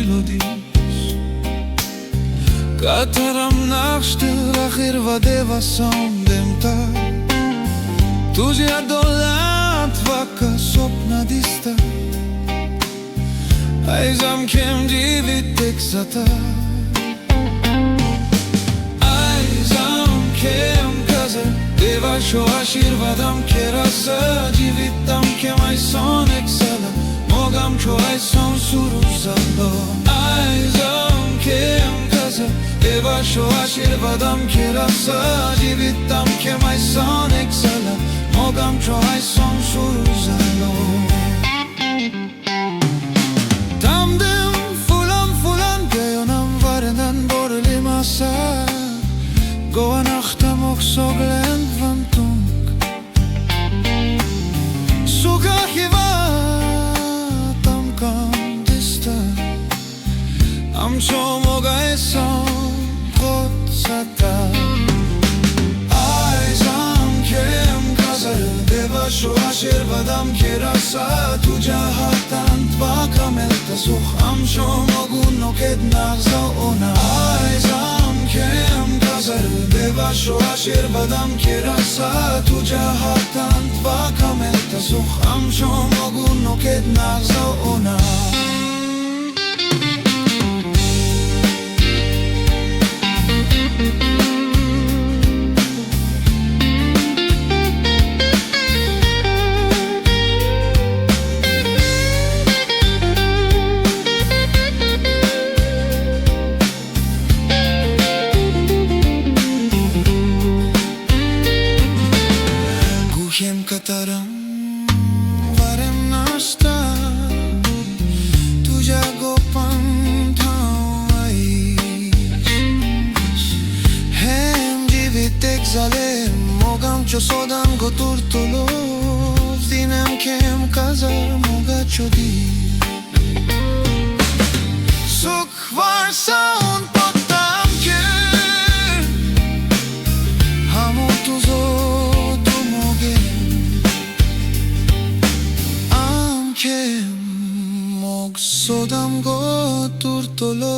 melodies Kataram nachtstill achir vadeva sound dem tag Tuzi adolat vaka sopna dista Aiz Amchem divit exata Aiz Amchem Kazar Deva sho ashirvadam kerasa Divit Amchem aison exala Mogam cho aison suruzalo Aiz Amchem Kazar Deva sho ashirvadam kerasa Divit Amchem aison exala Mogam cho aison suruzalo Tamdim fulan Gayonam varendan borli masa Goa nachtam och soglen vantung Suga hivatam kam dista Amchem oga eson kotsata Aiz Amchem Kazar Deva sho ashirvadam kerasa Tuja hatan tvakam el tasukh Amchem ogun noked nachza ona Aiz Amchem Kazar Deva sho ashirvadam kerasa Tuja hatan tvakam el tasukh Amchem ogun noked nachza ona Kataram varem nasta Tuja gopan thawais Hem divit exalem Mogam cho sodam go turtolov Din Amchem Kazar moga chodi Suk varsa un potam ke Hamo tuzo Amchem og sodam go turtolo